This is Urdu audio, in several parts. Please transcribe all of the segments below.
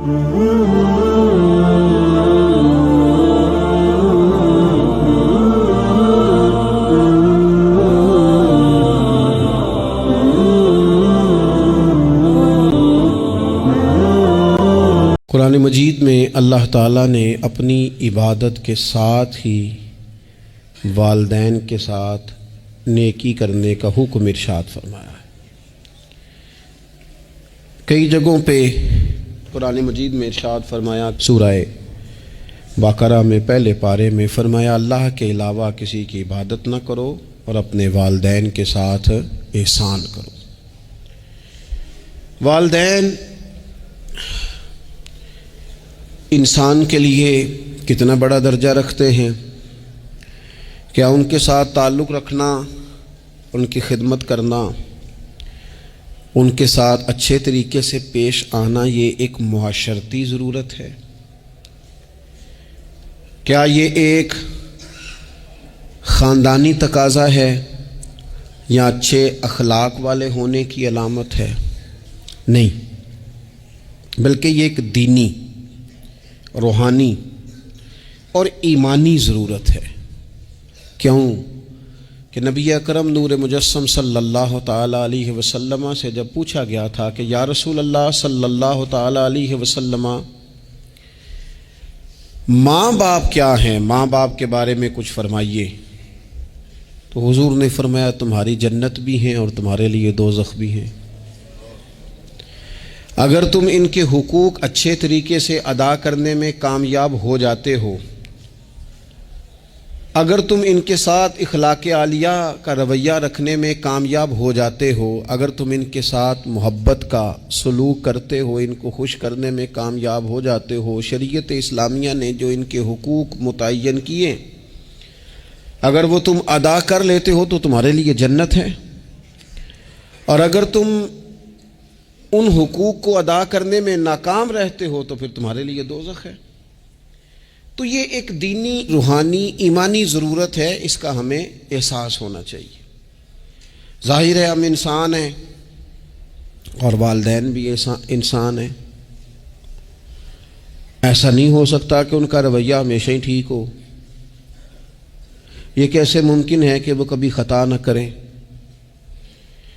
قرآن مجید میں اللہ تعالیٰ نے اپنی عبادت کے ساتھ ہی والدین کے ساتھ نیکی کرنے کا حکم ارشاد فرمایا ہے۔ کئی جگہوں پہ قرآن مجید میں ارشاد فرمایا، سورہ بقرہ میں پہلے پارے میں فرمایا اللہ کے علاوہ کسی کی عبادت نہ کرو اور اپنے والدین کے ساتھ احسان کرو۔ والدین انسان کے لیے کتنا بڑا درجہ رکھتے ہیں؟ کیا ان کے ساتھ تعلق رکھنا، ان کی خدمت کرنا، ان کے ساتھ اچھے طریقے سے پیش آنا یہ ایک معاشرتی ضرورت ہے؟ کیا یہ ایک خاندانی تقاضا ہے یا اچھے اخلاق والے ہونے کی علامت ہے؟ نہیں، بلکہ یہ ایک دینی، روحانی اور ایمانی ضرورت ہے۔ کیوں کہ نبی اکرم نور مجسم صلی اللہ تعالیٰ علیہ وسلم سے جب پوچھا گیا تھا کہ یا رسول اللہ صلی اللہ تعالیٰ علیہ وسلم ماں باپ کیا ہیں، ماں باپ کے بارے میں کچھ فرمائیے، تو حضور نے فرمایا تمہاری جنت بھی ہیں اور تمہارے لیے دوزخ بھی ہیں۔ اگر تم ان کے حقوق اچھے طریقے سے ادا کرنے میں کامیاب ہو جاتے ہو، اگر تم ان کے ساتھ اخلاق عالیہ کا رویہ رکھنے میں کامیاب ہو جاتے ہو، اگر تم ان کے ساتھ محبت کا سلوک کرتے ہو، ان کو خوش کرنے میں کامیاب ہو جاتے ہو، شریعت اسلامیہ نے جو ان کے حقوق متعین کیے اگر وہ تم ادا کر لیتے ہو تو تمہارے لیے جنت ہے، اور اگر تم ان حقوق کو ادا کرنے میں ناکام رہتے ہو تو پھر تمہارے لیے دوزخ ہے۔ تو یہ ایک دینی، روحانی، ایمانی ضرورت ہے، اس کا ہمیں احساس ہونا چاہیے۔ ظاہر ہے ہم انسان ہیں اور والدین بھی انسان ہیں، ایسا نہیں ہو سکتا کہ ان کا رویہ ہمیشہ ہی ٹھیک ہو۔ یہ کیسے ممکن ہے کہ وہ کبھی خطا نہ کریں؟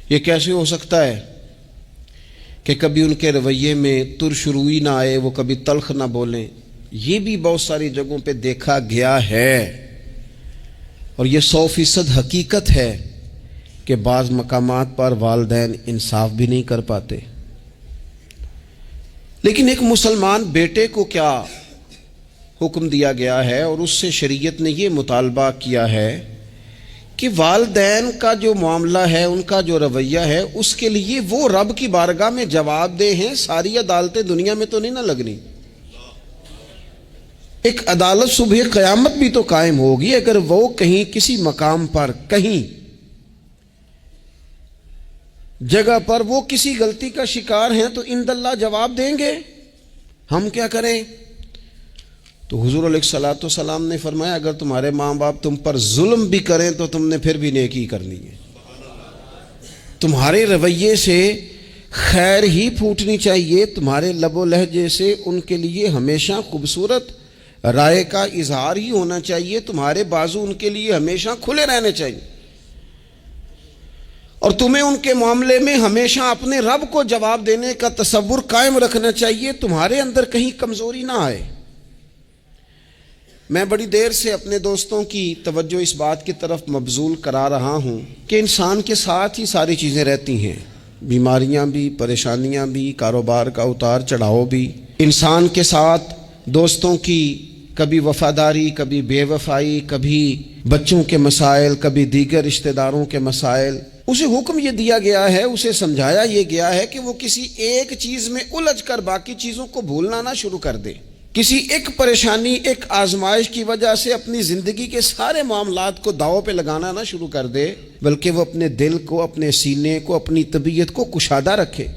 یہ کیسے ہو سکتا ہے کہ کبھی ان کے رویے میں ترش روئی نہ آئے، وہ کبھی تلخ نہ بولیں؟ یہ بھی بہت ساری جگہوں پہ دیکھا گیا ہے، اور یہ 100% حقیقت ہے کہ بعض مقامات پر والدین انصاف بھی نہیں کر پاتے۔ لیکن ایک مسلمان بیٹے کو کیا حکم دیا گیا ہے، اور اس سے شریعت نے یہ مطالبہ کیا ہے کہ والدین کا جو معاملہ ہے، ان کا جو رویہ ہے، اس کے لیے وہ رب کی بارگاہ میں جواب دہ ہیں۔ ساری عدالتیں دنیا میں تو نہیں نہ لگنی، ایک عدالت صبح قیامت بھی تو قائم ہوگی۔ اگر وہ کہیں کسی مقام پر، کہیں جگہ پر وہ کسی غلطی کا شکار ہیں تو اند اللہ جواب دیں گے۔ ہم کیا کریں؟ تو حضور علیہ الصلوۃ والسلام نے فرمایا اگر تمہارے ماں باپ تم پر ظلم بھی کریں تو تم نے پھر بھی نیکی کرنی ہے۔ تمہارے رویے سے خیر ہی پھوٹنی چاہیے، تمہارے لب و لہجے سے ان کے لیے ہمیشہ خوبصورت رائے کا اظہار ہی ہونا چاہیے، تمہارے بازو ان کے لیے ہمیشہ کھلے رہنے چاہیے، اور تمہیں ان کے معاملے میں ہمیشہ اپنے رب کو جواب دینے کا تصور قائم رکھنا چاہیے، تمہارے اندر کہیں کمزوری نہ آئے۔ میں بڑی دیر سے اپنے دوستوں کی توجہ اس بات کی طرف مبذول کرا رہا ہوں کہ انسان کے ساتھ ہی ساری چیزیں رہتی ہیں، بیماریاں بھی، پریشانیاں بھی، کاروبار کا اتار چڑھاؤ بھی۔ انسان کے ساتھ دوستوں کی کبھی وفاداری، کبھی بے وفائی، کبھی بچوں کے مسائل، کبھی دیگر رشتہ داروں کے مسائل۔ اسے حکم یہ دیا گیا ہے، اسے سمجھایا یہ گیا ہے کہ وہ کسی ایک چیز میں الجھ کر باقی چیزوں کو بھولنا نہ شروع کر دے، کسی ایک پریشانی، ایک آزمائش کی وجہ سے اپنی زندگی کے سارے معاملات کو داؤ پہ لگانا نہ شروع کر دے، بلکہ وہ اپنے دل کو، اپنے سینے کو، اپنی طبیعت کو کشادہ رکھے۔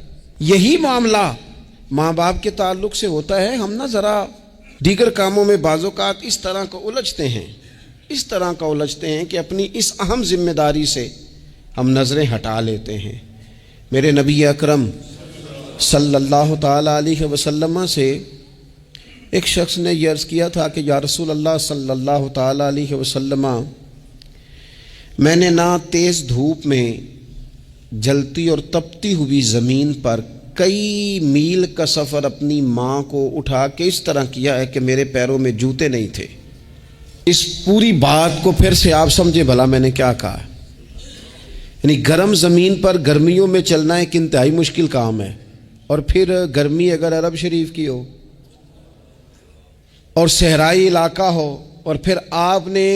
یہی معاملہ ماں باپ کے تعلق سے ہوتا ہے۔ ہم نہ ذرا دیگر کاموں میں بعض اوقات اس طرح کا الجھتے ہیں کہ اپنی اس اہم ذمہ داری سے ہم نظریں ہٹا لیتے ہیں۔ میرے نبی اکرم صلی اللہ تعالی علیہ وسلم سے ایک شخص نے یہ عرض کیا تھا کہ یا رسول اللہ صلی اللہ تعالی علیہ وسلم، میں نے نہ تیز دھوپ میں جلتی اور تپتی ہوئی زمین پر کئی میل کا سفر اپنی ماں کو اٹھا کے اس طرح کیا ہے کہ میرے پیروں میں جوتے نہیں تھے۔ اس پوری بات کو پھر سے آپ سمجھے بھلا میں نے کیا کہا۔ یعنی گرم زمین پر گرمیوں میں چلنا ایک انتہائی مشکل کام ہے، اور پھر گرمی اگر عرب شریف کی ہو اور صحرائی علاقہ ہو، اور پھر آپ نے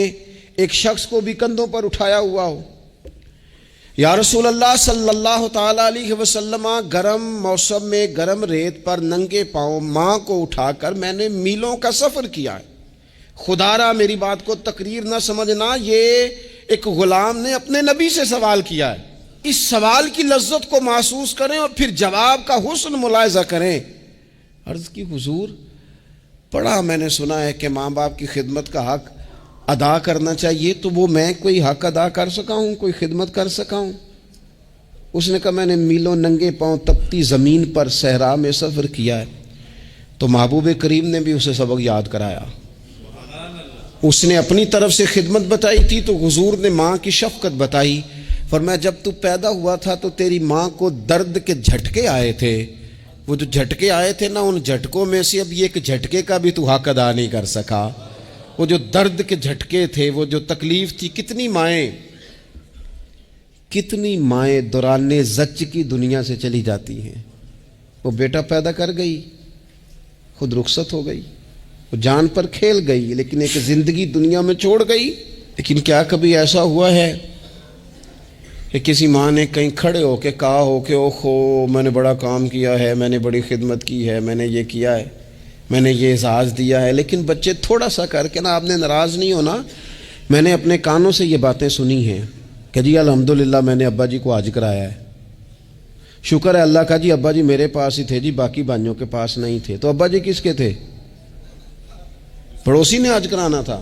ایک شخص کو بھی کندھوں پر اٹھایا ہوا ہو۔ یا رسول اللہ صلی اللہ تعالی علیہ وسلم، گرم موسم میں گرم ریت پر ننگے پاؤں ماں کو اٹھا کر میں نے میلوں کا سفر کیا ہے۔ خدا را میری بات کو تقریر نہ سمجھنا، یہ ایک غلام نے اپنے نبی سے سوال کیا ہے۔ اس سوال کی لذت کو محسوس کریں اور پھر جواب کا حسن ملاحظہ کریں۔ عرض کی حضور، بڑا میں نے سنا ہے کہ ماں باپ کی خدمت کا حق ادا کرنا چاہیے، تو وہ میں کوئی حق ادا کر سکا ہوں، کوئی خدمت کر سکا ہوں؟ اس نے کہا میں نے میلوں ننگے پاؤں تپتی زمین پر صحرا میں سفر کیا ہے۔ تو محبوب کریم نے بھی اسے سبق یاد کرایا۔ اس نے اپنی طرف سے خدمت بتائی تھی تو حضور نے ماں کی شفقت بتائی۔ فرمایا جب تو پیدا ہوا تھا تو تیری ماں کو درد کے جھٹکے آئے تھے، وہ جو جھٹکے آئے تھے نا، ان جھٹکوں میں سے اب یہ ایک جھٹکے کا بھی تو حق ادا نہیں کر سکا۔ وہ جو درد کے جھٹکے تھے، وہ جو تکلیف تھی، کتنی مائیں دوران زچ کی دنیا سے چلی جاتی ہیں۔ وہ بیٹا پیدا کر گئی، خود رخصت ہو گئی، وہ جان پر کھیل گئی، لیکن ایک زندگی دنیا میں چھوڑ گئی۔ لیکن کیا کبھی ایسا ہوا ہے کہ کسی ماں نے کہیں کھڑے ہو کے کہا ہو کہ اوہو میں نے بڑا کام کیا ہے، میں نے بڑی خدمت کی ہے، میں نے یہ کیا ہے، میں نے یہ اعزاز دیا ہے، لیکن بچے تھوڑا سا کر کے نا، آپ نے ناراض نہیں ہونا، میں نے اپنے کانوں سے یہ باتیں سنی ہیں کہ جی الحمدللہ میں نے ابا جی کو حج کرایا ہے، شکر ہے اللہ کا جی، ابا جی میرے پاس ہی تھے جی، باقی بھائیوں کے پاس نہیں تھے۔ تو ابا جی کس کے تھے؟ پڑوسی نے حج کرانا تھا،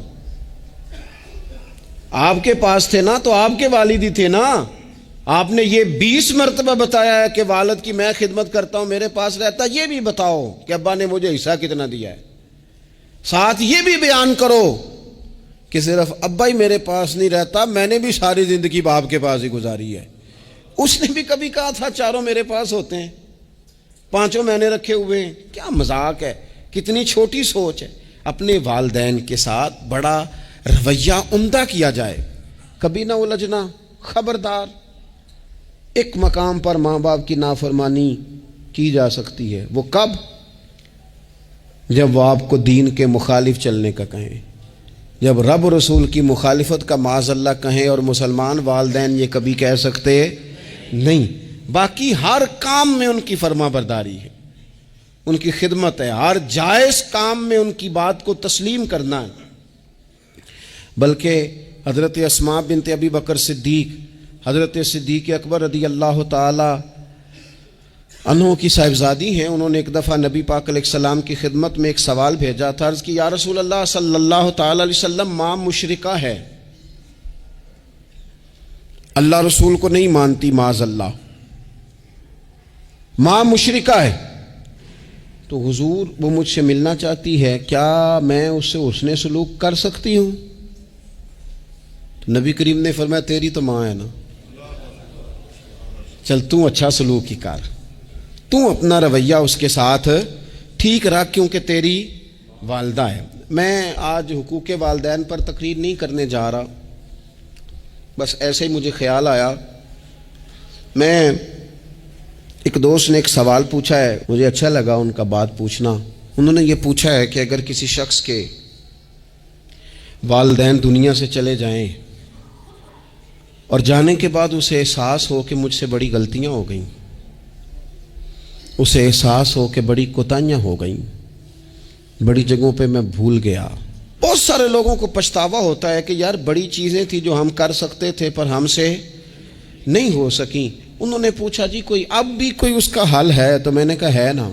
آپ کے پاس تھے نا، تو آپ کے والد ہی تھے نا۔ آپ نے یہ 20 مرتبہ بتایا ہے کہ والد کی میں خدمت کرتا ہوں، میرے پاس رہتا، یہ بھی بتاؤ کہ ابا نے مجھے حصہ کتنا دیا ہے۔ ساتھ یہ بھی بیان کرو کہ صرف ابا ہی میرے پاس نہیں رہتا، میں نے بھی ساری زندگی باپ کے پاس ہی گزاری ہے۔ اس نے بھی کبھی کہا تھا چاروں میرے پاس ہوتے ہیں، پانچوں میں نے رکھے ہوئے ہیں۔ کیا مذاق ہے، کتنی چھوٹی سوچ ہے۔ اپنے والدین کے ساتھ بڑا رویہ عمدہ کیا جائے، کبھی نہ الجھنا۔ خبردار، ایک مقام پر ماں باپ کی نافرمانی کی جا سکتی ہے، وہ کب؟ جب وہ آپ کو دین کے مخالف چلنے کا کہیں، جب رب رسول کی مخالفت کا معاذ اللہ کہیں، اور مسلمان والدین یہ کبھی کہہ سکتے نہیں۔ باقی ہر کام میں ان کی فرما برداری ہے، ان کی خدمت ہے، ہر جائز کام میں ان کی بات کو تسلیم کرنا ہے۔ بلکہ حضرت اسماء بنت ابی بکر صدیق، حضرت صدیق اکبر رضی اللہ تعالی عنہ کی صاحبزادی ہیں، انہوں نے ایک دفعہ نبی پاک علیہ السلام کی خدمت میں ایک سوال بھیجا تھا۔ عرض کی یا رسول اللہ صلی اللہ تعالی علیہ وسلم، ماں مشرکہ ہے، اللہ رسول کو نہیں مانتی، معاذ اللہ، ماں مشرکہ ہے، تو حضور وہ مجھ سے ملنا چاہتی ہے، کیا میں اس سے حسن سلوک کر سکتی ہوں؟ تو نبی کریم نے فرمایا تیری تو ماں ہے نا، چل تو اچھا سلوک ہی کر، تو اپنا رویہ اس کے ساتھ ٹھیک رکھ، کیونکہ تیری والدہ ہے۔ میں آج حقوق والدین پر تقریر نہیں کرنے جا رہا، بس ایسے ہی مجھے خیال آیا۔ میں ایک دوست نے ایک سوال پوچھا ہے، مجھے اچھا لگا ان کا بات پوچھنا۔ انہوں نے یہ پوچھا ہے کہ اگر کسی شخص کے والدین دنیا سے چلے جائیں اور جانے کے بعد اسے احساس ہو کہ مجھ سے بڑی غلطیاں ہو گئیں، اسے احساس ہو کہ بڑی کوتاہیاں ہو گئیں، بڑی جگہوں پہ میں بھول گیا۔ بہت سارے لوگوں کو پچھتاوا ہوتا ہے کہ یار بڑی چیزیں تھیں جو ہم کر سکتے تھے پر ہم سے نہیں ہو سکیں۔ انہوں نے پوچھا جی کوئی اب بھی کوئی اس کا حل ہے؟ تو میں نے کہا ہے نا،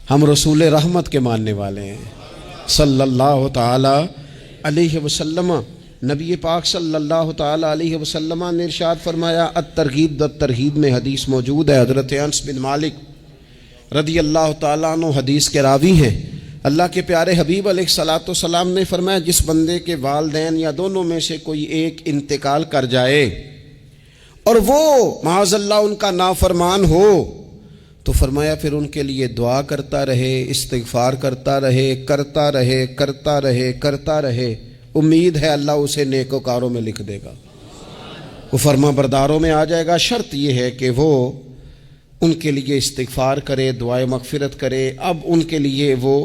ہم رسول رحمت کے ماننے والے ہیں صلی اللہ تعالی علیہ وسلم۔ نبی پاک صلی اللہ تعالی علیہ وسلم نے ارشاد فرمایا، الترغیب والترہیب میں حدیث موجود ہے، حضرت انس بن مالک رضی اللہ تعالیٰ عنہ حدیث کے راوی ہیں، اللہ کے پیارے حبیب علیہ الصلاۃ والسلام نے فرمایا جس بندے کے والدین یا دونوں میں سے کوئی ایک انتقال کر جائے اور وہ معاذ اللہ ان کا نافرمان ہو تو فرمایا پھر ان کے لیے دعا کرتا رہے، استغفار کرتا رہے، امید ہے اللہ اسے نیکوکاروں میں لکھ دے گا، وہ فرما برداروں میں آ جائے گا۔ شرط یہ ہے کہ وہ ان کے لیے استغفار کرے، دعائے مغفرت کرے، اب ان کے لیے وہ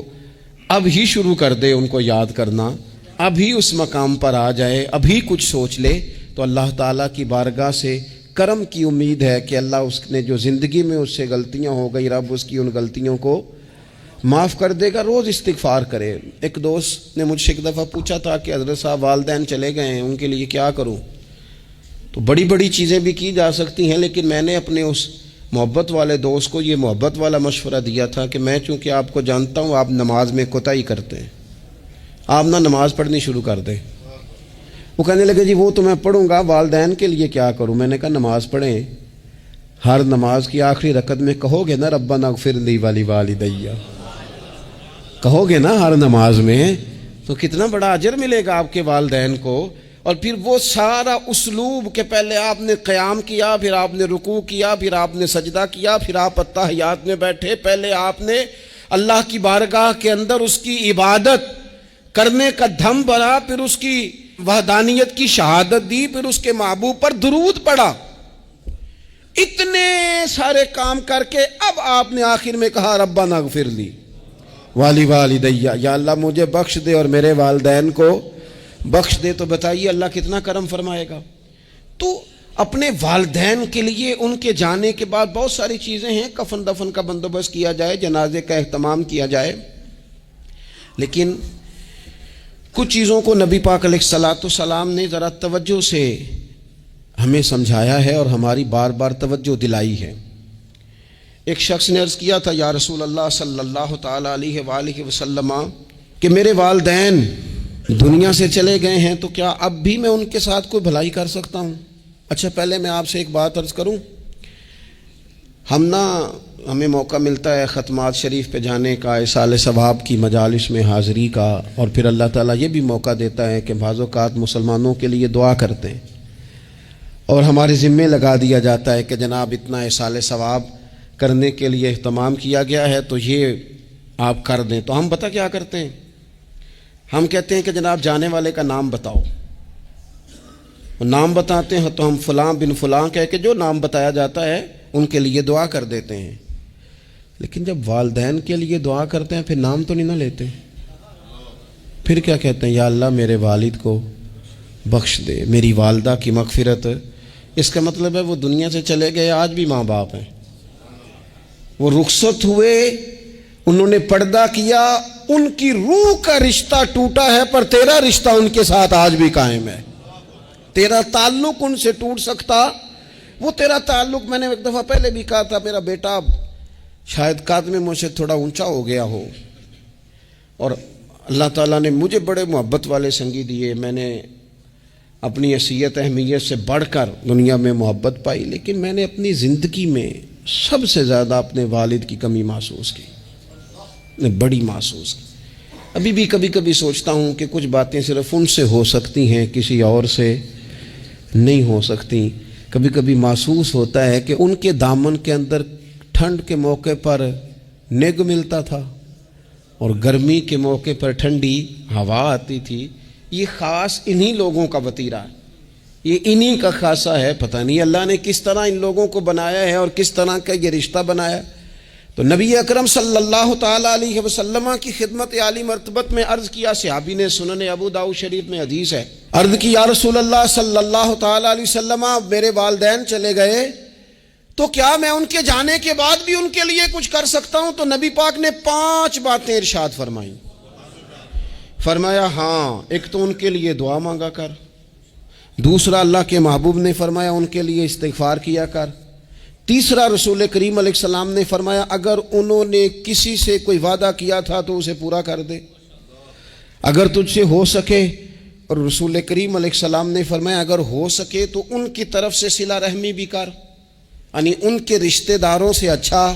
اب ہی شروع کر دے ان کو یاد کرنا، اب ہی اس مقام پر آ جائے، ابھی کچھ سوچ لے، تو اللہ تعالیٰ کی بارگاہ سے کرم کی امید ہے کہ اللہ اس نے جو زندگی میں اس سے غلطیاں ہو گئی، رب اس کی ان غلطیوں کو معاف کر دے گا۔ روز استغفار کرے۔ ایک دوست نے مجھ سے ایک دفعہ پوچھا تھا کہ حضرت صاحب والدین چلے گئے ہیں، ان کے لیے کیا کروں؟ تو بڑی بڑی چیزیں بھی کی جا سکتی ہیں، لیکن میں نے اپنے اس محبت والے دوست کو یہ محبت والا مشورہ دیا تھا کہ میں چونکہ آپ کو جانتا ہوں آپ نماز میں کوتاہی کرتے ہیں، آپ نہ نماز پڑھنی شروع کر دیں۔ وہ کہنے لگے جی وہ تو میں پڑھوں گا، والدین کے لیے کیا کروں؟ میں نے کہا نماز پڑھیں، ہر نماز کی آخری رکعت میں کہو گے نا ربنا اغفر لی ولیوالدی، کہو گے نا ہر نماز میں، تو کتنا بڑا اجر ملے گا آپ کے والدین کو۔ اور پھر وہ سارا اسلوب کہ پہلے آپ نے قیام کیا، پھر آپ نے رکوع کیا، پھر آپ نے سجدہ کیا، پھر آپ اتحیات میں بیٹھے، پہلے آپ نے اللہ کی بارگاہ کے اندر اس کی عبادت کرنے کا دھم بھرا، پھر اس کی وحدانیت کی شہادت دی، پھر اس کے محبوب پر درود پڑھا، اتنے سارے کام کر کے اب آپ نے آخر میں کہا ربنا اغفر لی ولیوالدی، یا اللہ مجھے بخش دے اور میرے والدین کو بخش دے۔ تو بتائیے اللہ کتنا کرم فرمائے گا۔ تو اپنے والدین کے لیے ان کے جانے کے بعد بہت ساری چیزیں ہیں، کفن دفن کا بندوبست کیا جائے، جنازے کا اہتمام کیا جائے، لیکن کچھ چیزوں کو نبی پاک علیہ الصلاۃ والسلام نے ذرا توجہ سے ہمیں سمجھایا ہے اور ہماری بار بار توجہ دلائی ہے۔ ایک شخص نے عرض کیا تھا یا رسول اللہ صلی اللہ تعالی علیہ وآلہ وسلم کہ میرے والدین دنیا سے چلے گئے ہیں تو کیا اب بھی میں ان کے ساتھ کوئی بھلائی کر سکتا ہوں؟ اچھا پہلے میں آپ سے ایک بات عرض کروں، ہمیں موقع ملتا ہے ختمات شریف پہ جانے کا، ایصال ثواب کی مجالس میں حاضری کا، اور پھر اللہ تعالیٰ یہ بھی موقع دیتا ہے کہ بعض اوقات مسلمانوں کے لیے دعا کرتے ہیں اور ہمارے ذمے لگا دیا جاتا ہے کہ جناب اتنا ایصال ثواب کرنے کے لیے اہتمام کیا گیا ہے تو یہ آپ کر دیں۔ تو ہم پتہ کیا کرتے ہیں، ہم کہتے ہیں کہ جناب جانے والے کا نام بتاؤ، نام بتاتے ہیں تو ہم فلاں بن فلاں کہہ کے جو نام بتایا جاتا ہے ان کے لیے دعا کر دیتے ہیں، لیکن جب والدین کے لیے دعا کرتے ہیں پھر نام تو نہیں نہ لیتے، پھر کیا کہتے ہیں یا اللہ میرے والد کو بخش دے، میری والدہ کی مغفرت۔ اس کا مطلب ہے وہ دنیا سے چلے گئے، آج بھی ماں باپ ہیں، وہ رخصت ہوئے، انہوں نے پردہ کیا، ان کی روح کا رشتہ ٹوٹا ہے پر تیرا رشتہ ان کے ساتھ آج بھی قائم ہے، تیرا تعلق ان سے ٹوٹ سکتا، وہ تیرا تعلق، میں نے ایک دفعہ پہلے بھی کہا تھا میرا بیٹا شاید قد میں مجھ سے تھوڑا اونچا ہو گیا ہو اور اللہ تعالیٰ نے مجھے بڑے محبت والے سنگی دیے، میں نے اپنی حیثیت اہمیت سے بڑھ کر دنیا میں محبت پائی، لیکن میں نے اپنی زندگی میں سب سے زیادہ اپنے والد کی کمی محسوس کی، بڑی محسوس کی۔ ابھی بھی کبھی کبھی سوچتا ہوں کہ کچھ باتیں صرف ان سے ہو سکتی ہیں، کسی اور سے نہیں ہو سکتی۔ کبھی کبھی محسوس ہوتا ہے کہ ان کے دامن کے اندر ٹھنڈ کے موقع پر نگ ملتا تھا اور گرمی کے موقع پر ٹھنڈی ہوا آتی تھی۔ یہ خاص انہی لوگوں کا وطیرہ ہے، یہ انہی کا خاصہ ہے، پتہ نہیں اللہ نے کس طرح ان لوگوں کو بنایا ہے اور کس طرح کا یہ رشتہ بنایا۔ تو نبی اکرم صلی اللہ تعالیٰ علیہ وسلم کی خدمت عالی مرتبت میں عرض کیا، صحابی نے سنن ابو داؤد شریف میں حدیث ہے، عرض کی یا رسول اللہ صلی اللہ تعالیٰ علیہ وسلم میرے والدین چلے گئے تو کیا میں ان کے جانے کے بعد بھی ان کے لیے کچھ کر سکتا ہوں؟ تو نبی پاک نے 5 باتیں ارشاد فرمائیں۔ فرمایا ہاں، ایک تو ان کے لیے دعا مانگا کر، دوسرا اللہ کے محبوب نے فرمایا ان کے لیے استغفار کیا کر، تیسرا رسول کریم علیہ السلام نے فرمایا اگر انہوں نے کسی سے کوئی وعدہ کیا تھا تو اسے پورا کر دے، اگر تجھ سے ہو سکے اور رسول کریم علیہ السلام نے فرمایا اگر ہو سکے تو ان کی طرف سے صلہ رحمی بھی کر، یعنی ان کے رشتہ داروں سے اچھا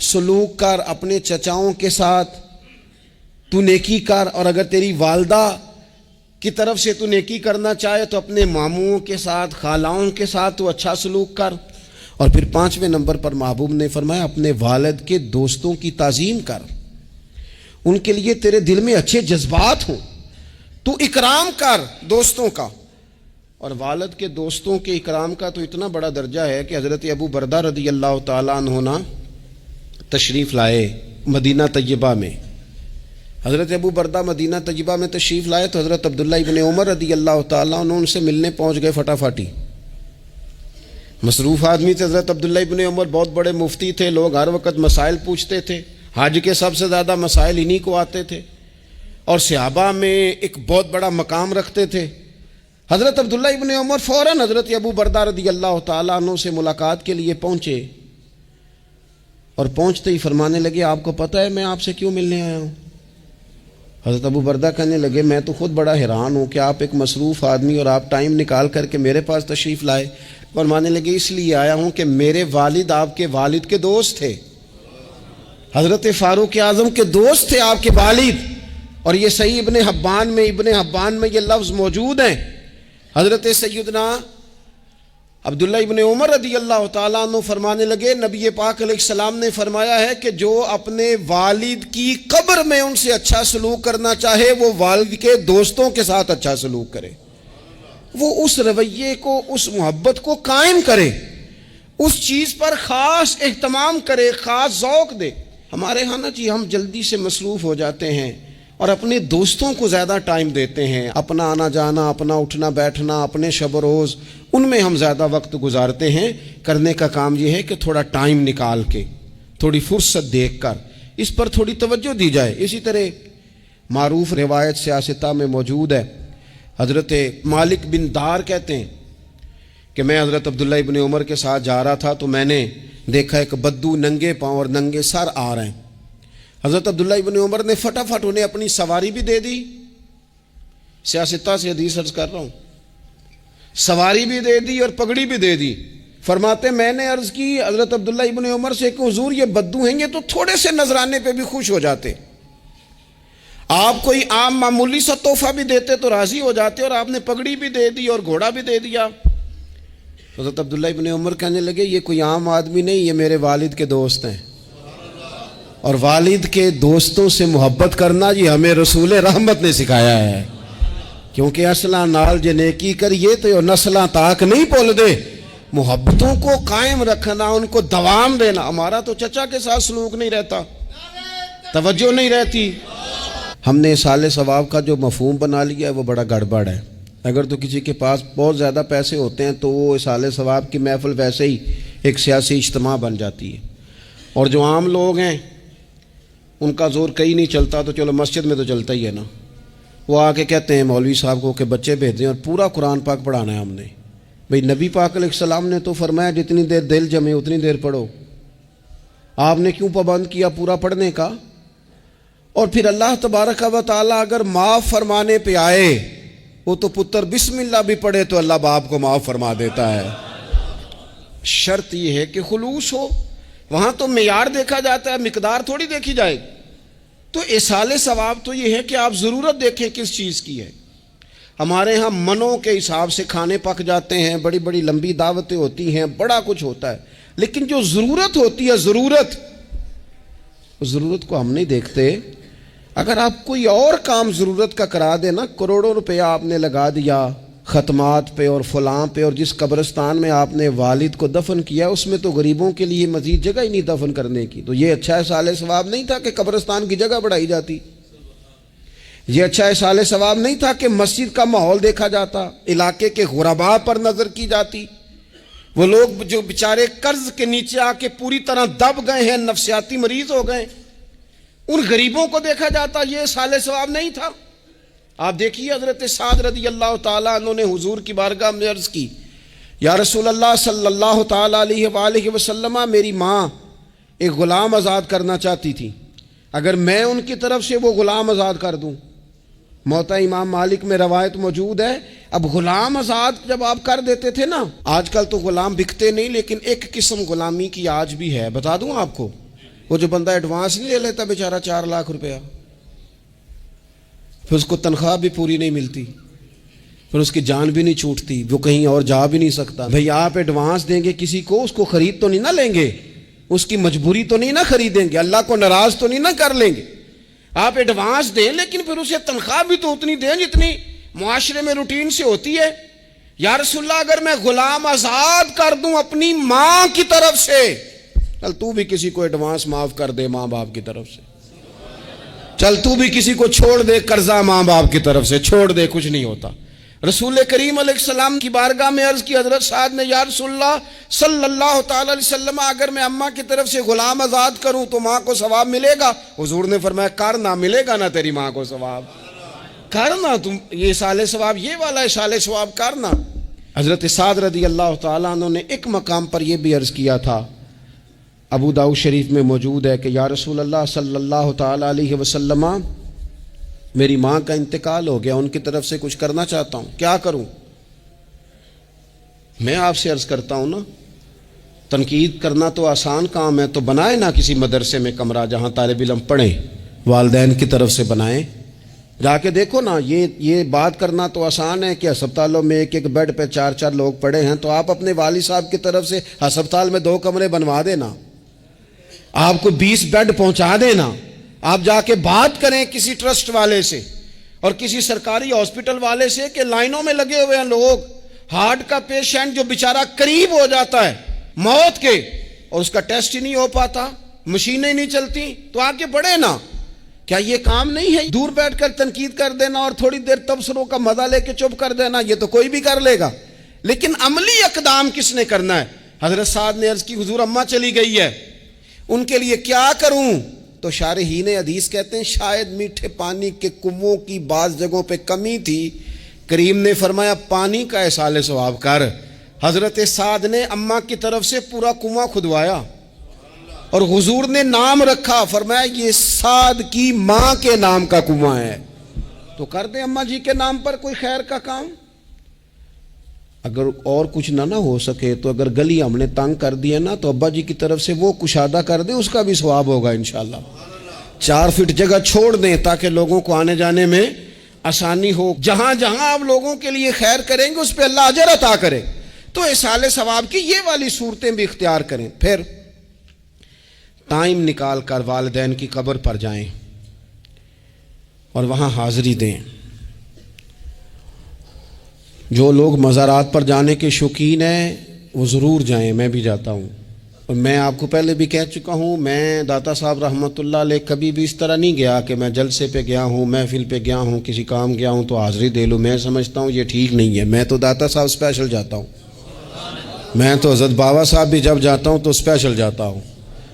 سلوک کر، اپنے چچاؤں کے ساتھ تو نیکی کر، اور اگر تیری والدہ کی طرف سے تو نیکی کرنا چاہے تو اپنے ماموں کے ساتھ، خالاؤں کے ساتھ تو اچھا سلوک کر، اور پھر 5ویں نمبر پر محبوب نے فرمایا اپنے والد کے دوستوں کی تعظیم کر، ان کے لیے تیرے دل میں اچھے جذبات ہوں، تو اکرام کر دوستوں کا۔ اور والد کے دوستوں کے اکرام کا تو اتنا بڑا درجہ ہے کہ حضرت ابو بردہ رضی اللہ تعالیٰ عنہ تشریف لائے مدینہ طیبہ میں۔ حضرت ابو بردہ مدینہ طیبہ میں تشریف لائے تو حضرت عبداللہ ابن عمر رضی اللہ تعالیٰ عنہ ان سے ملنے پہنچ گئے فٹافٹی۔ مصروف آدمی تھے حضرت عبداللہ ابن عمر، بہت بڑے مفتی تھے، لوگ ہر وقت مسائل پوچھتے تھے، حج کے سب سے زیادہ مسائل انہی کو آتے تھے، اور صحابہ میں ایک بہت بڑا مقام رکھتے تھے۔ حضرت عبداللہ ابن عمر فوراً حضرت ابو بردہ رضی اللہ تعالیٰ عنہ سے ملاقات کے لیے پہنچے، اور پہنچتے ہی فرمانے لگے آپ کو پتہ ہے میں آپ سے کیوں ملنے آیا ہوں؟ حضرت ابو بردہ کہنے لگے میں تو خود بڑا حیران ہوں کہ آپ ایک مصروف آدمی اور آپ ٹائم نکال کر کے میرے پاس تشریف لائے۔ فرمانے لگے اس لیے آیا ہوں کہ میرے والد آپ کے والد کے دوست تھے، حضرت فاروق اعظم کے دوست تھے آپ کے والد، اور یہ صحیح ابن حبان میں یہ لفظ موجود ہیں۔ حضرت سیدنا عبداللہ ابن عمر رضی اللہ تعالیٰ عنہ فرمانے لگے نبی پاک علیہ السلام نے فرمایا ہے کہ جو اپنے والد کی قبر میں ان سے اچھا سلوک کرنا چاہے وہ والد کے دوستوں کے ساتھ اچھا سلوک کرے، وہ اس رویے کو، اس محبت کو قائم کرے، اس چیز پر خاص اہتمام کرے، خاص ذوق دے۔ ہمارے ہاں نا جی ہم جلدی سے مصروف ہو جاتے ہیں اور اپنے دوستوں کو زیادہ ٹائم دیتے ہیں، اپنا آنا جانا، اپنا اٹھنا بیٹھنا، اپنے شب و روز ان میں ہم زیادہ وقت گزارتے ہیں۔ کرنے کا کام یہ ہے کہ تھوڑا ٹائم نکال کے، تھوڑی فرصت دیکھ کر اس پر تھوڑی توجہ دی جائے۔ اسی طرح معروف روایت سیاستہ میں موجود ہے، حضرت مالک بن دار کہتے ہیں کہ میں حضرت عبداللہ ابن عمر کے ساتھ جا رہا تھا تو میں نے دیکھا ایک بدو ننگے پاؤں اور ننگے سر آ رہے ہیں۔ حضرت عبداللہ ابن عمر نے فٹافٹ انہیں اپنی سواری بھی دے دی، سیاستہ سے حدیث عرض کر رہا ہوں، سواری بھی دے دی اور پگڑی بھی دے دی۔ فرماتے میں نے عرض کی حضرت عبداللہ ابن عمر سے کہ حضور یہ بدو ہیں، یہ تو تھوڑے سے نذرانے پہ بھی خوش ہو جاتے، آپ کوئی عام معمولی سا تحفہ بھی دیتے تو راضی ہو جاتے، اور آپ نے پگڑی بھی دے دی اور گھوڑا بھی دے دیا۔ حضرت عبداللہ ابن عمر کہنے لگے یہ کوئی عام آدمی نہیں، یہ میرے والد کے دوست ہیں، اور والد کے دوستوں سے محبت کرنا یہ ہمیں رسول رحمت نے سکھایا ہے، کیونکہ اصلاں نال جے نیکی کریے تو نسلاں تاک نہیں بھول دے۔ محبتوں کو قائم رکھنا، ان کو دوام دینا۔ ہمارا تو چچا کے ساتھ سلوک نہیں رہتا، توجہ نہیں رہتی۔ ہم نے اصالِ ثواب کا جو مفہوم بنا لیا ہے وہ بڑا گڑبڑ ہے۔ اگر تو کسی کے پاس بہت زیادہ پیسے ہوتے ہیں تو وہ اصالِ ثواب کی محفل ویسے ہی ایک سیاسی اجتماع بن جاتی ہے، اور جو عام لوگ ہیں ان کا زور کہیں نہیں چلتا، تو چلو مسجد میں تو چلتا ہی ہے نا، وہ آ کے کہتے ہیں مولوی صاحب کو کہ بچے بھیج دیں اور پورا قرآن پاک پڑھانا ہے ہم نے۔ بھئی نبی پاک علیہ السلام نے تو فرمایا جتنی دیر دل جمے اتنی دیر پڑھو، آپ نے کیوں پابند کیا پورا پڑھنے کا؟ اور پھر اللہ تبارک و تعالیٰ اگر معاف فرمانے پہ آئے، وہ تو پتر بسم اللہ بھی پڑھے تو اللہ باپ کو معاف فرما دیتا ہے۔ شرط یہ ہے کہ خلوص ہو، وہاں تو معیار دیکھا جاتا ہے، مقدار تھوڑی دیکھی جائے۔ تو اصالِ ثواب تو یہ ہے کہ آپ ضرورت دیکھیں کس چیز کی ہے۔ ہمارے ہاں منوں کے حساب سے کھانے پک جاتے ہیں، بڑی بڑی لمبی دعوتیں ہوتی ہیں، بڑا کچھ ہوتا ہے، لیکن جو ضرورت ہوتی ہے، ضرورت کو ہم نہیں دیکھتے۔ اگر آپ کوئی اور کام ضرورت کا کرا دیں نا، کروڑوں روپیہ آپ نے لگا دیا ختمات پہ اور فلاں پہ، اور جس قبرستان میں آپ نے والد کو دفن کیا اس میں تو غریبوں کے لیے مزید جگہ ہی نہیں دفن کرنے کی، تو یہ اچھا اصالِ ثواب نہیں تھا کہ قبرستان کی جگہ بڑھائی جاتی، یہ اچھا اصالِ ثواب نہیں تھا کہ مسجد کا ماحول دیکھا جاتا، علاقے کے غرباء پر نظر کی جاتی، وہ لوگ جو بیچارے قرض کے نیچے آ کے پوری طرح دب گئے ہیں، نفسیاتی مریض ہو گئے، ان غریبوں کو دیکھا جاتا، یہ اصالِ ثواب نہیں تھا۔ آپ دیکھیے حضرت سعد رضی اللہ تعالیٰ عنہ نے حضور کی بارگاہ میں عرض کی یا رسول اللہ صلی اللہ تعالیٰ علیہ وآلہ وسلم، میری ماں ایک غلام آزاد کرنا چاہتی تھی، اگر میں ان کی طرف سے وہ غلام آزاد کر دوں موتا امام مالک میں روایت موجود ہے. اب غلام آزاد جب آپ کر دیتے تھے نا، آج کل تو غلام بکتے نہیں، لیکن ایک قسم غلامی کی آج بھی ہے. بتا دوں آپ کو، وہ جو بندہ ایڈوانس نہیں لے لیتا بیچارہ 4 لاکھ روپیہ، پھر اس کو تنخواہ بھی پوری نہیں ملتی، پھر اس کی جان بھی نہیں چھوٹتی، وہ کہیں اور جا بھی نہیں سکتا. بھئی آپ ایڈوانس دیں گے کسی کو، اس کو خرید تو نہیں نہ لیں گے، اس کی مجبوری تو نہیں نہ خریدیں گے، اللہ کو ناراض تو نہیں نہ کر لیں گے. آپ ایڈوانس دیں لیکن پھر اسے تنخواہ بھی تو اتنی دیں جتنی معاشرے میں روٹین سے ہوتی ہے. یا رسول اللہ اگر میں غلام آزاد کر دوں اپنی ماں کی طرف سے، چل تو بھی کسی کو ایڈوانس معاف کر دے ماں باپ کی طرف سے، چل تو بھی کسی کو چھوڑ دے قرضہ ماں باپ کی طرف سے، چھوڑ دے، کچھ نہیں ہوتا. رسول کریم علیہ السلام کی بارگاہ میں عرض کی حضرت سعد نے، یا رسول اللہ صلی اللہ تعالی علیہ وسلم اگر میں اماں کی طرف سے غلام آزاد کروں تو ماں کو ثواب ملے گا؟ حضور نے فرمایا کرنا، ملے گا نا تیری ماں کو ثواب، کرنا تم یہ سال ثواب، یہ والا سال ثواب کرنا. حضرت سعد رضی اللہ تعالیٰ عنہ نے ایک مقام پر یہ بھی عرض کیا تھا، ابو داؤد شریف میں موجود ہے کہ یا رسول اللہ صلی اللہ تعالیٰ علیہ وسلم میری ماں کا انتقال ہو گیا، ان کی طرف سے کچھ کرنا چاہتا ہوں، کیا کروں؟ میں آپ سے عرض کرتا ہوں نا، تنقید کرنا تو آسان کام ہے، تو بنائے نا کسی مدرسے میں کمرہ جہاں طالب علم پڑھیں، والدین کی طرف سے بنائیں، جا کے دیکھو نا. یہ بات کرنا تو آسان ہے کہ ہسپتالوں میں ایک بیڈ پہ 4 لوگ پڑے ہیں، تو آپ اپنے والد صاحب کی طرف سے ہسپتال میں 2 کمرے بنوا دینا، آپ کو 20 بیڈ پہنچا دینا. آپ جا کے بات کریں کسی ٹرسٹ والے سے اور کسی سرکاری ہاسپٹل والے سے کہ لائنوں میں لگے ہوئے ہیں لوگ، ہارٹ کا پیشنٹ جو بیچارہ قریب ہو جاتا ہے موت کے اور اس کا ٹیسٹ ہی نہیں ہو پاتا، مشینیں نہیں چلتی، تو آگے بڑھے نا. کیا یہ کام نہیں ہے دور بیٹھ کر تنقید کر دینا اور تھوڑی دیر تبصروں کا مزہ لے کے چپ کر دینا؟ یہ تو کوئی بھی کر لے گا، لیکن عملی اقدام کس نے کرنا ہے؟ حضرت سعد نے عرض کی حضور اماں چلی گئی ہے، ان کے لیے کیا کروں؟ تو شارحین حدیث کہتے ہیں شاید میٹھے پانی کے کنووں کی بعض جگہوں پہ کمی تھی، کریم نے فرمایا پانی کا احصال ثواب کر. حضرت سعد نے اماں کی طرف سے پورا کنواں کھدوایا اور حضور نے نام رکھا، فرمایا یہ سعد کی ماں کے نام کا کنواں ہے. تو کر دیں اماں جی کے نام پر کوئی خیر کا کام. اگر اور کچھ نہ ہو سکے تو اگر گلی ہم نے تنگ کر دیا نا تو ابا جی کی طرف سے وہ کشادہ کر دیں، اس کا بھی ثواب ہوگا انشاءاللہ. 4 فٹ جگہ چھوڑ دیں تاکہ لوگوں کو آنے جانے میں آسانی ہو. جہاں جہاں آپ لوگوں کے لیے خیر کریں گے اس پہ اللہ اجر عطا کرے. تو احصال ثواب کی یہ والی صورتیں بھی اختیار کریں. پھر ٹائم نکال کر والدین کی قبر پر جائیں اور وہاں حاضری دیں. جو لوگ مزارات پر جانے کے شوقین ہیں وہ ضرور جائیں، میں بھی جاتا ہوں. اور میں آپ کو پہلے بھی کہہ چکا ہوں، میں داتا صاحب رحمۃ اللہ علیہ کبھی بھی اس طرح نہیں گیا کہ میں جلسے پہ گیا ہوں، محفل پہ گیا ہوں، کسی کام گیا ہوں تو حاضری دے لوں. میں سمجھتا ہوں یہ ٹھیک نہیں ہے. میں تو داتا صاحب اسپیشل جاتا ہوں. میں تو حضرت بابا صاحب بھی جب جاتا ہوں تو اسپیشل جاتا ہوں،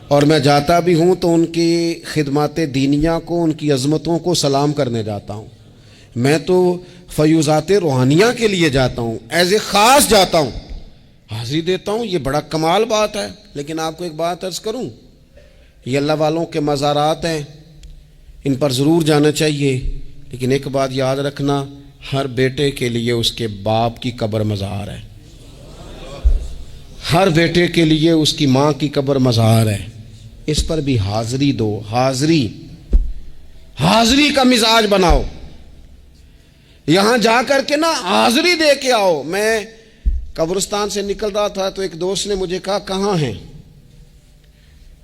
اور میں جاتا بھی ہوں تو ان کی خدمات دینیہ کو، ان کی عظمتوں کو سلام کرنے جاتا ہوں. میں تو فیوزات روحانیہ کے لیے جاتا ہوں، ایز اے خاص جاتا ہوں، حاضری دیتا ہوں. یہ بڑا کمال بات ہے. لیکن آپ کو ایک بات عرض کروں، یہ اللہ والوں کے مزارات ہیں، ان پر ضرور جانا چاہیے. لیکن ایک بات یاد رکھنا، ہر بیٹے کے لیے اس کے باپ کی قبر مزار ہے، ہر بیٹے کے لیے اس کی ماں کی قبر مزار ہے. اس پر بھی حاضری دو. حاضری کا مزاج بناؤ. یہاں جا کر کے نا حاضری دے کے آؤ. میں قبرستان سے نکل رہا تھا تو ایک دوست نے مجھے کہا کہاں ہیں؟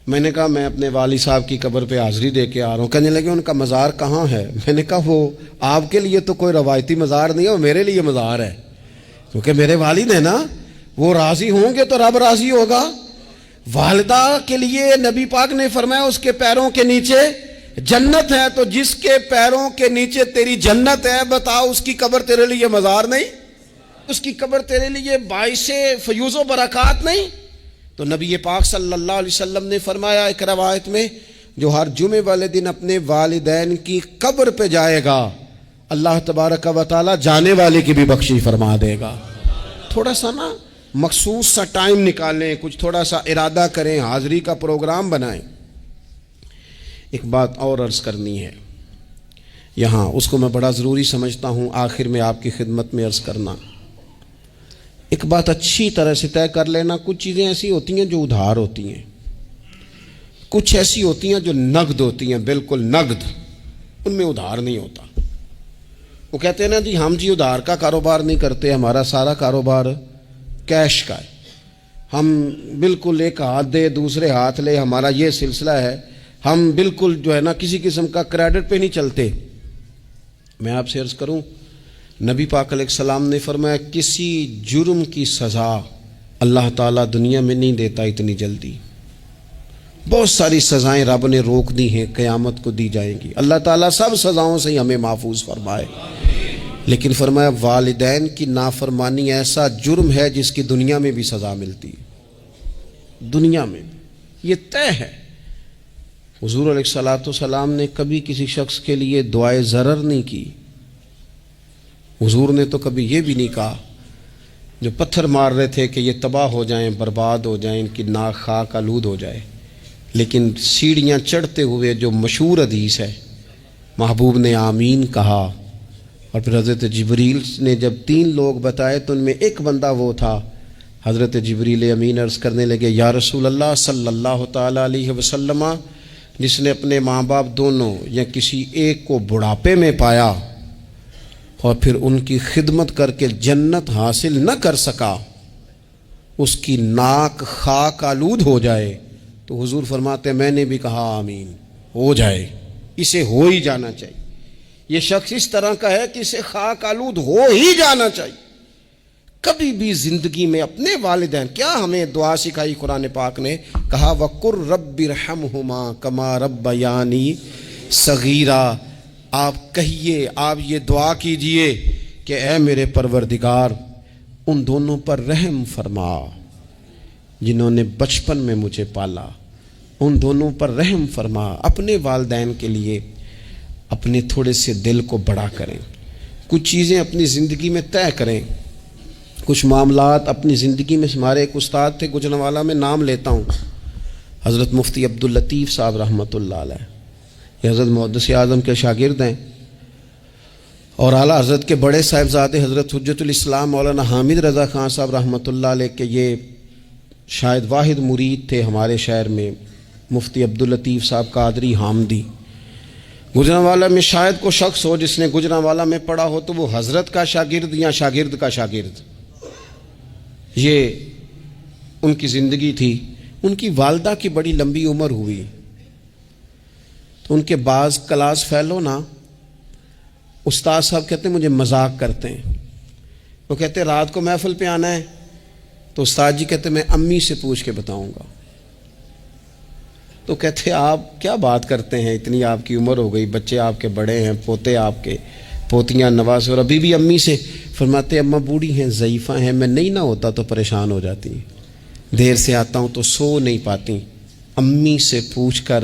میں نے کہا میں اپنے والد صاحب کی قبر پہ حاضری دے کے آ رہا ہوں. کہنے لگے ان کا مزار کہاں ہے؟ میں نے کہا وہ آپ کے لیے تو کوئی روایتی مزار نہیں ہے، وہ میرے لیے مزار ہے، کیونکہ میرے والد ہیں نا، وہ راضی ہوں گے تو رب راضی ہوگا. والدہ کے لیے نبی پاک نے فرمایا اس کے پیروں کے نیچے جنت ہے. تو جس کے پیروں کے نیچے تیری جنت ہے، بتاؤ اس کی قبر تیرے لیے مزار نہیں؟ اس کی قبر تیرے لیے باعث فیوز و برکات نہیں؟ تو نبی پاک صلی اللہ علیہ وسلم نے فرمایا ایک روایت میں، جو ہر جمعے والے دن اپنے والدین کی قبر پہ جائے گا، اللہ تبارک و تعالی جانے والے کی بھی بخشی فرما دے گا. تھوڑا سا نا مخصوص سا ٹائم نکالیں، کچھ تھوڑا سا ارادہ کریں، حاضری کا پروگرام بنائیں. ایک بات اور عرض کرنی ہے، یہاں اس کو میں بڑا ضروری سمجھتا ہوں آخر میں آپ کی خدمت میں عرض کرنا۔ ایک بات اچھی طرح سے طے کر لینا، کچھ چیزیں ایسی ہوتی ہیں جو ادھار ہوتی ہیں، کچھ ایسی ہوتی ہیں جو نقد ہوتی ہیں، بالکل نقد، ان میں ادھار نہیں ہوتا۔ وہ کہتے ہیں نا جی ہم جی ادھار کا کاروبار نہیں کرتے، ہمارا سارا کاروبار کیش کا ہے، ہم بالکل ایک ہاتھ دے دوسرے ہاتھ لے، ہمارا یہ سلسلہ ہے، ہم بالکل جو ہے نا کسی قسم کا کریڈٹ پہ نہیں چلتے۔ میں آپ سے عرض کروں، نبی پاک علیہ السلام نے فرمایا کسی جرم کی سزا اللہ تعالیٰ دنیا میں نہیں دیتا اتنی جلدی، بہت ساری سزائیں رب نے روک دی ہیں، قیامت کو دی جائیں گی۔ اللہ تعالیٰ سب سزاؤں سے ہمیں محفوظ فرمائے، لیکن فرمایا والدین کی نافرمانی ایسا جرم ہے جس کی دنیا میں بھی سزا ملتی ہے، دنیا میں یہ طے ہے۔ حضور علیہ الصلوۃ والسلام نے کبھی کسی شخص کے لیے دعائے ضرر نہیں کی، حضور نے تو کبھی یہ بھی نہیں کہا، جو پتھر مار رہے تھے کہ یہ تباہ ہو جائیں، برباد ہو جائیں، ان کی ناک خاک آلود ہو جائے، لیکن سیڑھیاں چڑھتے ہوئے جو مشہور حدیث ہے، محبوب نے آمین کہا، اور پھر حضرت جبریل نے جب 3 لوگ بتائے تو ان میں ایک بندہ وہ تھا، حضرت جبریل امین عرض کرنے لگے یا رسول اللہ صلی اللہ تعالیٰ علیہ وسلم، جس نے اپنے ماں باپ دونوں یا کسی ایک کو بڑھاپے میں پایا اور پھر ان کی خدمت کر کے جنت حاصل نہ کر سکا، اس کی ناک خاک آلود ہو جائے، تو حضور فرماتے میں نے بھی کہا آمین، ہو جائے، اسے ہو ہی جانا چاہیے، یہ شخص اس طرح کا ہے کہ اسے خاک آلود ہو ہی جانا چاہیے۔ کبھی بھی زندگی میں اپنے والدین، کیا ہمیں دعا سکھائی قرآن پاک نے، کہا وَقُرْ رَبِّ ارْحَمْهُمَا كَمَا رَبَّيَانِي صَغِيرًا، آپ کہیے، آپ یہ دعا کیجئے کہ اے میرے پروردگار ان دونوں پر رحم فرما جنہوں نے بچپن میں مجھے پالا، ان دونوں پر رحم فرما۔ اپنے والدین کے لیے اپنے تھوڑے سے دل کو بڑا کریں، کچھ چیزیں اپنی زندگی میں طے کریں، کچھ معاملات اپنی زندگی میں۔ ہمارے ایک استاد تھے گجرانوالہ میں، نام لیتا ہوں، حضرت مفتی عبداللطیف صاحب رحمۃ اللہ علیہ، یہ حضرت محدث اعظم کے شاگرد ہیں، اور اعلیٰ حضرت کے بڑے صاحبزادے حضرت حجت الاسلام مولانا حامد رضا خان صاحب رحمۃ اللہ علیہ کے یہ شاید واحد مرید تھے ہمارے شہر میں، مفتی عبداللطیف صاحب قادری حامدی۔ گجرانوالہ میں شاید کوئی شخص ہو جس نے گجرانوالہ میں پڑھا ہو تو وہ حضرت کا شاگرد یا شاگرد کا شاگرد، یہ ان کی زندگی تھی۔ ان کی والدہ کی بڑی لمبی عمر ہوئی تو ان کے بعض کلاس فیلو نا، استاد صاحب کہتے ہیں مجھے مذاق کرتے ہیں، وہ کہتے ہیں رات کو محفل پہ آنا ہے، تو استاد جی کہتے ہیں میں امی سے پوچھ کے بتاؤں گا، تو کہتے ہیں آپ کیا بات کرتے ہیں، اتنی آپ کی عمر ہو گئی، بچے آپ کے بڑے ہیں، پوتے آپ کے، پوتیاں نوازے، اور ابھی بھی امی سے۔ فرماتے اماں بوڑھی ہیں، ضعیفہ ہیں، میں نہیں نہ ہوتا تو پریشان ہو جاتی، دیر سے آتا ہوں تو سو نہیں پاتی، امی سے پوچھ کر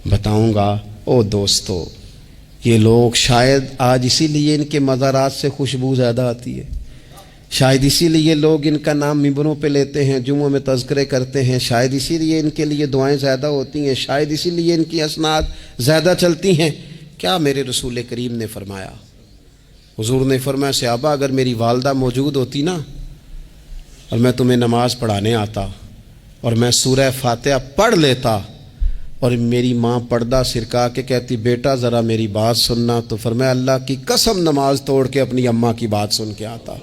بتاؤں گا۔ او دوستو، یہ لوگ شاید آج اسی لیے ان کے مزارات سے خوشبو زیادہ آتی ہے، شاید اسی لیے لوگ ان کا نام ممبروں پہ لیتے ہیں، جمعوں میں تذکرے کرتے ہیں، شاید اسی لیے ان کے لیے دعائیں زیادہ ہوتی ہیں، شاید اسی لیے ان کی اسناد زیادہ چلتی ہیں۔ کیا میرے رسول کریم نے فرمایا، حضور نے فرمایا صحابہ اگر میری والدہ موجود ہوتی نا اور میں تمہیں نماز پڑھانے آتا اور میں سورہ فاتحہ پڑھ لیتا اور میری ماں پردہ سرکا کے کہتی بیٹا ذرا میری بات سننا، تو فرمایا اللہ کی قسم نماز توڑ کے اپنی اماں کی بات سن کے آتا۔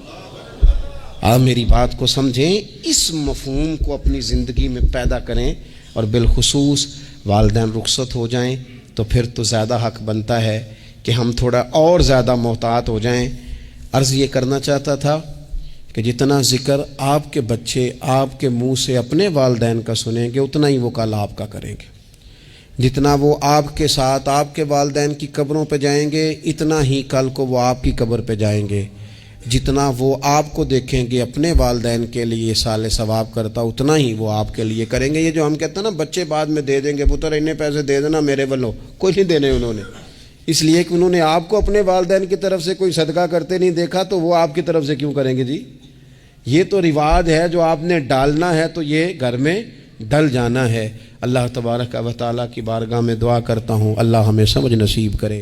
آپ میری بات کو سمجھیں، اس مفہوم کو اپنی زندگی میں پیدا کریں، اور بالخصوص والدین رخصت ہو جائیں تو پھر تو زیادہ حق بنتا ہے کہ ہم تھوڑا اور زیادہ محتاط ہو جائیں۔ عرض یہ کرنا چاہتا تھا کہ جتنا ذکر آپ کے بچے آپ کے منہ سے اپنے والدین کا سنیں گے اتنا ہی وہ کل آپ کا کریں گے، جتنا وہ آپ کے ساتھ آپ کے والدین کی قبروں پہ جائیں گے اتنا ہی کل کو وہ آپ کی قبر پہ جائیں گے، جتنا وہ آپ کو دیکھیں گے اپنے والدین کے لیے سال ثواب کرتا اتنا ہی وہ آپ کے لیے کریں گے۔ یہ جو ہم کہتے ہیں نا بچے بعد میں دے دیں گے، پتر اتنے پیسے دے دینا میرے والوں، کوئی نہیں دینے انہوں نے، اس لیے کہ انہوں نے آپ کو اپنے والدین کی طرف سے کوئی صدقہ کرتے نہیں دیکھا، تو وہ آپ کی طرف سے کیوں کریں گے جی؟ یہ تو رواج ہے جو آپ نے ڈالنا ہے تو یہ گھر میں ڈل جانا ہے۔ اللہ تبارک و تعالیٰ کی بارگاہ میں دعا کرتا ہوں اللہ ہمیں سمجھ نصیب کرے۔